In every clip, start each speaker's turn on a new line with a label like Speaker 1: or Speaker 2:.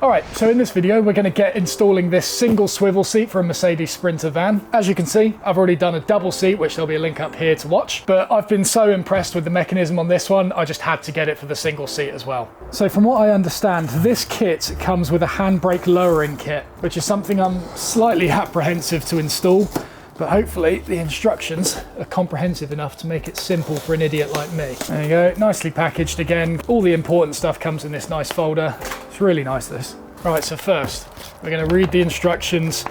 Speaker 1: All right, so in this video, we're going to get installing this single swivel seat for a Mercedes Sprinter van. As you can see, I've already done a double seat, which there'll be a link up here to watch, but I've been so impressed with the mechanism on this one, I just had to get it for the single seat as well. So from what I understand, this kit comes with a handbrake lowering kit, which is something I'm slightly apprehensive to install, but hopefully the instructions are comprehensive enough to make it simple for an idiot like me. There you go, nicely packaged again. All the important stuff comes in this nice folder. It's really nice, this. Right, so first, we're going to read the instructions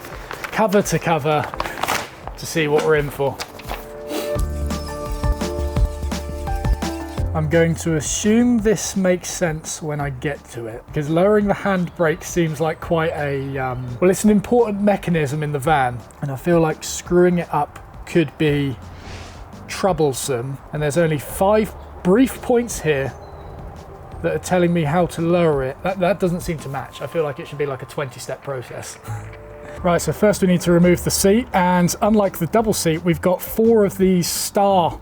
Speaker 1: cover to cover to see what we're in for. I'm going to assume this makes sense when I get to it, because lowering the handbrake seems like quite a, well, it's an important mechanism in the van, and I feel like screwing it up could be troublesome, and there's only 5 brief points here that are telling me how to lower it. That doesn't seem to match. I feel like it should be like a 20-step process. Right, so first we need to remove the seat, and unlike the double seat, we've got 4 of these star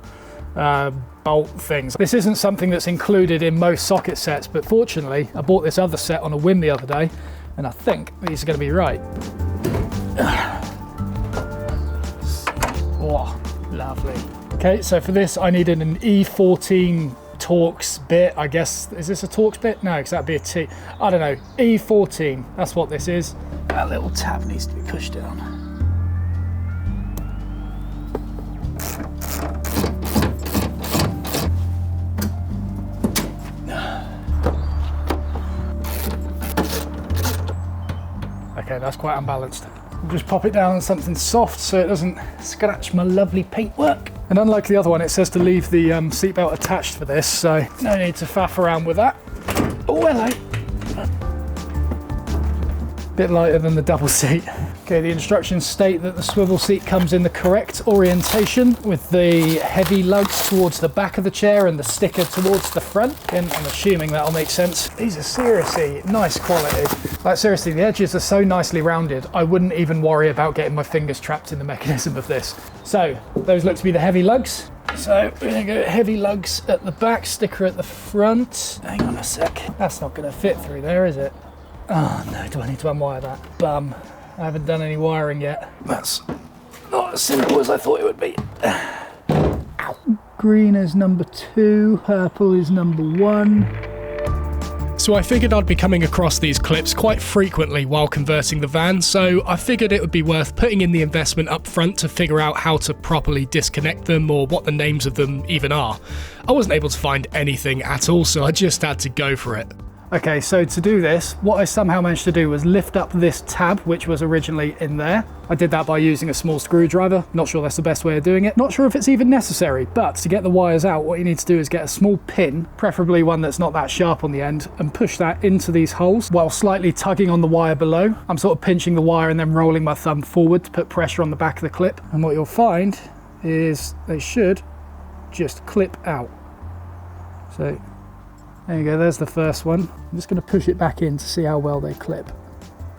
Speaker 1: bolt things. This isn't something that's included in most socket sets, but fortunately I bought this other set on a whim the other day, and I think these are going to be right. Oh, lovely. Okay, so for this I needed an E14 Torx bit, I guess. Is this a Torx bit? No, because that'd be a T. I don't know. E14, that's what this is. That little tab needs to be pushed down. Okay, that's quite unbalanced. We'll just pop it down on something soft so it doesn't scratch my lovely paintwork. And unlike the other one, it says to leave the seatbelt attached for this, so no need to faff around with that. Oh, hello. Bit lighter than the double seat. Okay, the instructions state that the swivel seat comes in the correct orientation with the heavy lugs towards the back of the chair and the sticker towards the front. And I'm assuming that'll make sense. These are seriously nice quality. Like seriously, the edges are so nicely rounded, I wouldn't even worry about getting my fingers trapped in the mechanism of this. So those look to be the heavy lugs. So we're gonna go heavy lugs at the back, sticker at the front. Hang on a sec. That's not gonna fit through there, is it? Oh no, do I need to unwire that? Bum. I haven't done any wiring yet. That's not as simple as I thought it would be. Ow. Green is number 2, purple is number 1.
Speaker 2: So I figured I'd be coming across these clips quite frequently while converting the van, so I figured it would be worth putting in the investment up front to figure out how to properly disconnect them or what the names of them even are. I wasn't able to find anything at all, so I just had to go for it.
Speaker 1: Okay, so to do this, what I somehow managed to do was lift up this tab, which was originally in there. I did that by using a small screwdriver. Not sure that's the best way of doing it. Not sure if it's even necessary, but to get the wires out, what you need to do is get a small pin, preferably one that's not that sharp on the end, and push that into these holes while slightly tugging on the wire below. I'm sort of pinching the wire and then rolling my thumb forward to put pressure on the back of the clip. And what you'll find is they should just clip out. So there you go, there's the first one. I'm just going to push it back in to see how well they clip.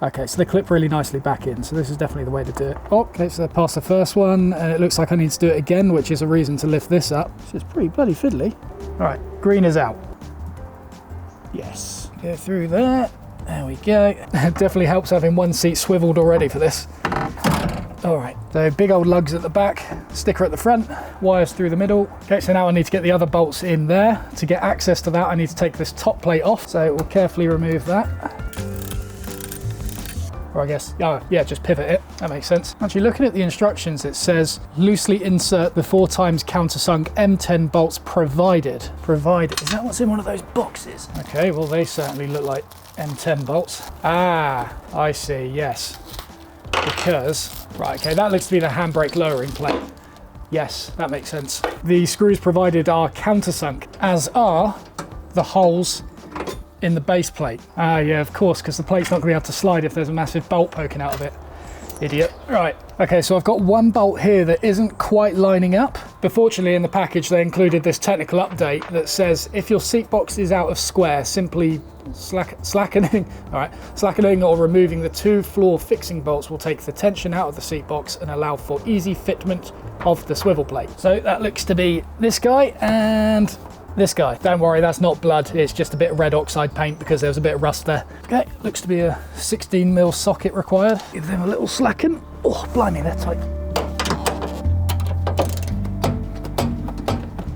Speaker 1: Okay, so they clip really nicely back in, so this is definitely the way to do it. Oh, okay, so I passed the first one, and it looks like I need to do it again, which is a reason to lift this up. This is pretty bloody fiddly. All right, green is out. Yes, go through there. There we go. It definitely helps having one seat swiveled already for this. All right, so big old lugs at the back, sticker at the front, wires through the middle. Okay, so now I need to get the other bolts in there. To get access to that, I need to take this top plate off. So we'll carefully remove that. Or I guess, oh yeah, just pivot it. That makes sense. Actually, looking at the instructions, it says loosely insert the 4x countersunk M10 bolts provided. Provided, is that what's in one of those boxes? Okay, well they certainly look like M10 bolts. Ah, I see, yes. Because, right, okay, that looks to be the handbrake lowering plate. Yes, that makes sense. The screws provided are countersunk, as are the holes in the base plate. Ah, yeah, of course, because the plate's not going to be able to slide if there's a massive bolt poking out of it. Idiot. Right, okay, so I've got one bolt here that isn't quite lining up, but fortunately in the package they included this technical update that says if your seat box is out of square, simply slackening or removing the 2 floor fixing bolts will take the tension out of the seat box and allow for easy fitment of the swivel plate. So that looks to be this guy, and This guy, don't worry, that's not blood, it's just a bit of red oxide paint because there was a bit of rust there. Okay, looks to be a 16mm socket required. Give them a little slacken. Oh, blimey, they're tight.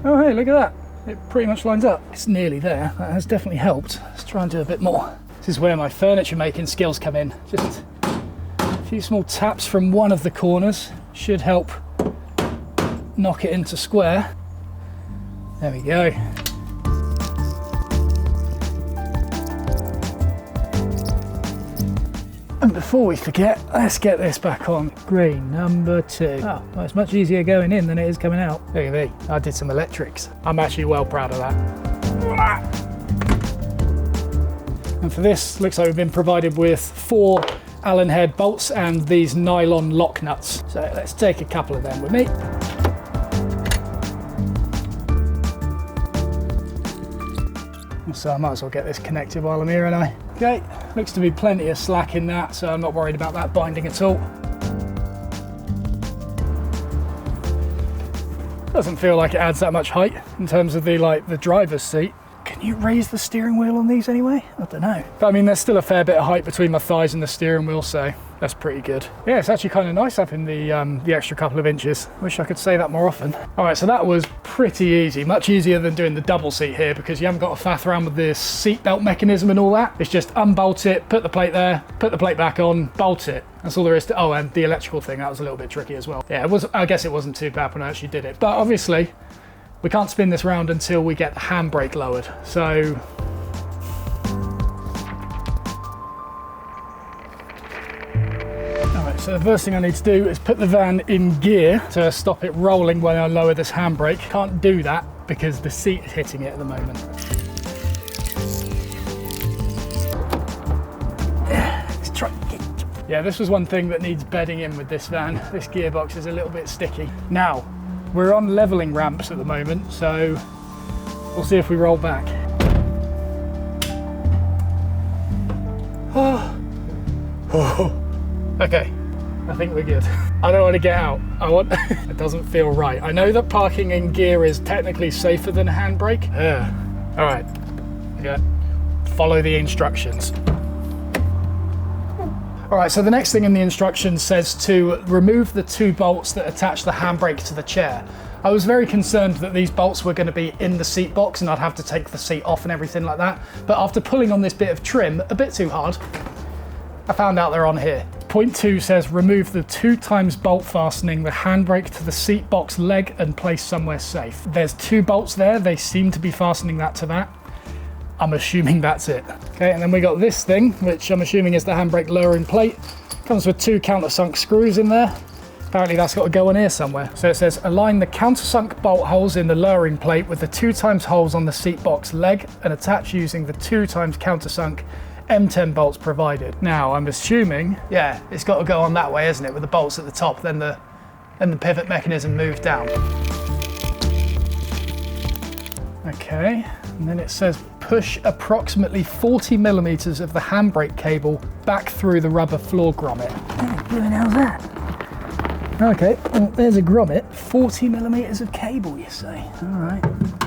Speaker 1: Oh, hey, look at that. It pretty much lines up. It's nearly there. That has definitely helped. Let's try and do a bit more. This is where my furniture making skills come in. Just a few small taps from one of the corners should help knock it into square. There we go. And before we forget, let's get this back on. Green number 2. Oh, well, it's much easier going in than it is coming out. Look at me, I did some electrics. I'm actually well proud of that. And for this, looks like we've been provided with 4 Allen head bolts and these nylon lock nuts. So let's take a couple of them with me. So I might as well get this connected while I'm here, and I. Okay, looks to be plenty of slack in that, so I'm not worried about that binding at all. Doesn't feel like it adds that much height in terms of the driver's seat. Can you raise the steering wheel on these anyway? I don't know. But I mean, there's still a fair bit of height between my thighs and the steering wheel, so that's pretty good. Yeah, it's actually kind of nice having the extra couple of inches. Wish I could say that more often. All right, so that was pretty easy. Much easier than doing the double seat here because you haven't got to faff around with this seat belt mechanism and all that. It's just unbolt it, put the plate there, put the plate back on, bolt it. That's all there is to. Oh, and the electrical thing, that was a little bit tricky as well. Yeah, I guess it wasn't too bad when I actually did it. But obviously, we can't spin this round until we get the handbrake lowered. So so the first thing I need to do is put the van in gear to stop it rolling when I lower this handbrake. Can't do that because the seat is hitting it at the moment. Let's try. Yeah, this was one thing that needs bedding in with this van. This gearbox is a little bit sticky. Now, we're on leveling ramps at the moment, so we'll see if we roll back. Okay. I think we're good. I don't want to get out. It doesn't feel right. I know that parking in gear is technically safer than a handbrake. All right. Okay. Follow the instructions. All right, so the next thing in the instructions says to remove the 2 bolts that attach the handbrake to the chair. I was very concerned that these bolts were going to be in the seat box and I'd have to take the seat off and everything like that. But after pulling on this bit of trim a bit too hard, I found out they're on here. Point 2 says remove the 2 times bolt fastening the handbrake to the seat box leg and place somewhere safe. There's 2 bolts there. They seem to be fastening that to that. I'm assuming that's it. Okay, and then we got this thing, which I'm assuming is the handbrake lowering plate. Comes with 2 countersunk screws in there. Apparently that's got to go on here somewhere. So it says align the countersunk bolt holes in the lowering plate with the 2 times holes on the seat box leg and attach using the 2 times countersunk M10 bolts provided. Now I'm assuming, yeah, it's got to go on that way, isn't it? With the bolts at the top, then the pivot mechanism moves down. Okay, and then it says push approximately 40mm of the handbrake cable back through the rubber floor grommet. What the hell's that? Okay, well, there's a grommet. 40mm of cable, you say? All right,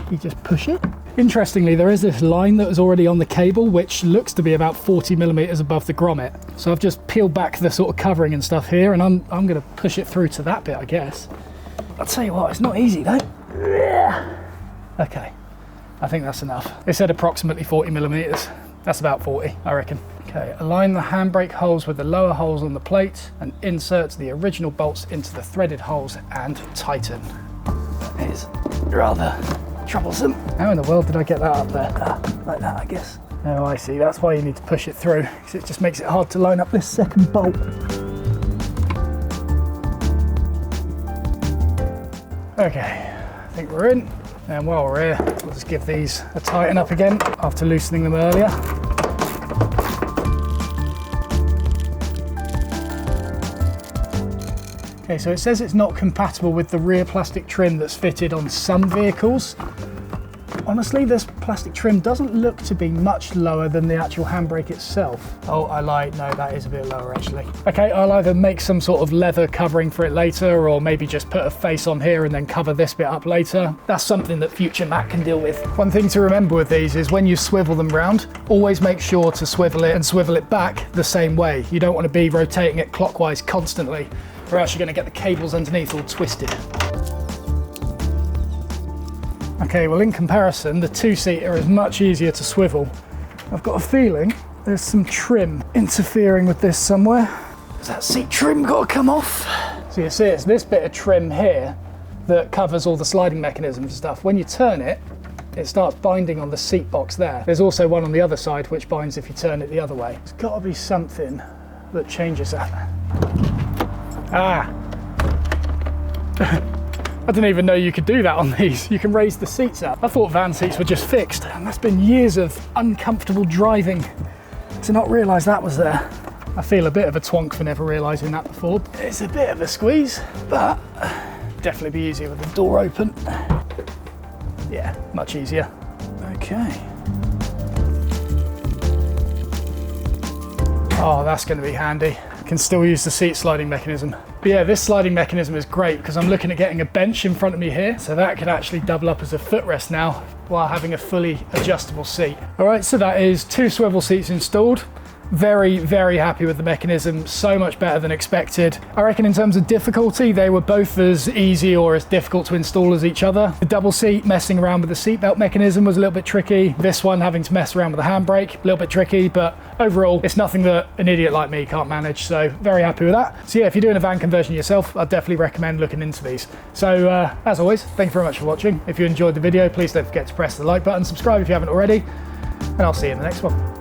Speaker 1: you just push it. Interestingly, there is this line that was already on the cable, which looks to be about 40mm above the grommet. So I've just peeled back the sort of covering and stuff here, and I'm going to push it through to that bit, I guess. I'll tell you what, it's not easy though. Okay, I think that's enough. It said approximately 40mm. That's about 40, I reckon. Okay, align the handbrake holes with the lower holes on the plate and insert the original bolts into the threaded holes and tighten. That is rather troublesome. How in the world did I get that up there? Like that, I guess. Oh, I see. That's why you need to push it through, because it just makes it hard to line up this second bolt. Okay, I think we're in. And while we're here, we'll just give these a tighten up again after loosening them earlier. Okay, so it says it's not compatible with the rear plastic trim that's fitted on some vehicles. Honestly, this plastic trim doesn't look to be much lower than the actual handbrake itself. Oh, I lied. No, that is a bit lower actually. Okay, I'll either make some sort of leather covering for it later, or maybe just put a face on here and then cover this bit up later. That's something that future Matt can deal with. One thing to remember with these is when you swivel them round, always make sure to swivel it and swivel it back the same way. You don't want to be rotating it clockwise constantly, or else you're going to get the cables underneath all twisted. Okay, well in comparison, the two-seater is much easier to swivel. I've got a feeling there's some trim interfering with this somewhere. Has that seat trim got to come off? So you see, it's this bit of trim here that covers all the sliding mechanisms and stuff. When you turn it, it starts binding on the seat box there. There's also one on the other side which binds if you turn it the other way. There's got to be something that changes that. Ah! I didn't even know you could do that on these. You can raise the seats up. I thought van seats were just fixed, and that's been years of uncomfortable driving to not realise that was there. I feel a bit of a twonk for never realising that before. It's a bit of a squeeze, but definitely be easier with the door open. Yeah, much easier. Okay. Oh, that's going to be handy. Can still use the seat sliding mechanism. But yeah, this sliding mechanism is great because I'm looking at getting a bench in front of me here, so that could actually double up as a footrest now while having a fully adjustable seat. All right, so that is 2 swivel seats installed. Very, very happy with the mechanism, so much better than expected. I reckon in terms of difficulty, they were both as easy or as difficult to install as each other. The double seat, messing around with the seatbelt mechanism was a little bit tricky. This one, having to mess around with the handbrake, a little bit tricky, but overall, it's nothing that an idiot like me can't manage, so very happy with that. So yeah, if you're doing a van conversion yourself, I'd definitely recommend looking into these. So as always, thank you very much for watching. If you enjoyed the video, please don't forget to press the like button, subscribe if you haven't already, and I'll see you in the next one.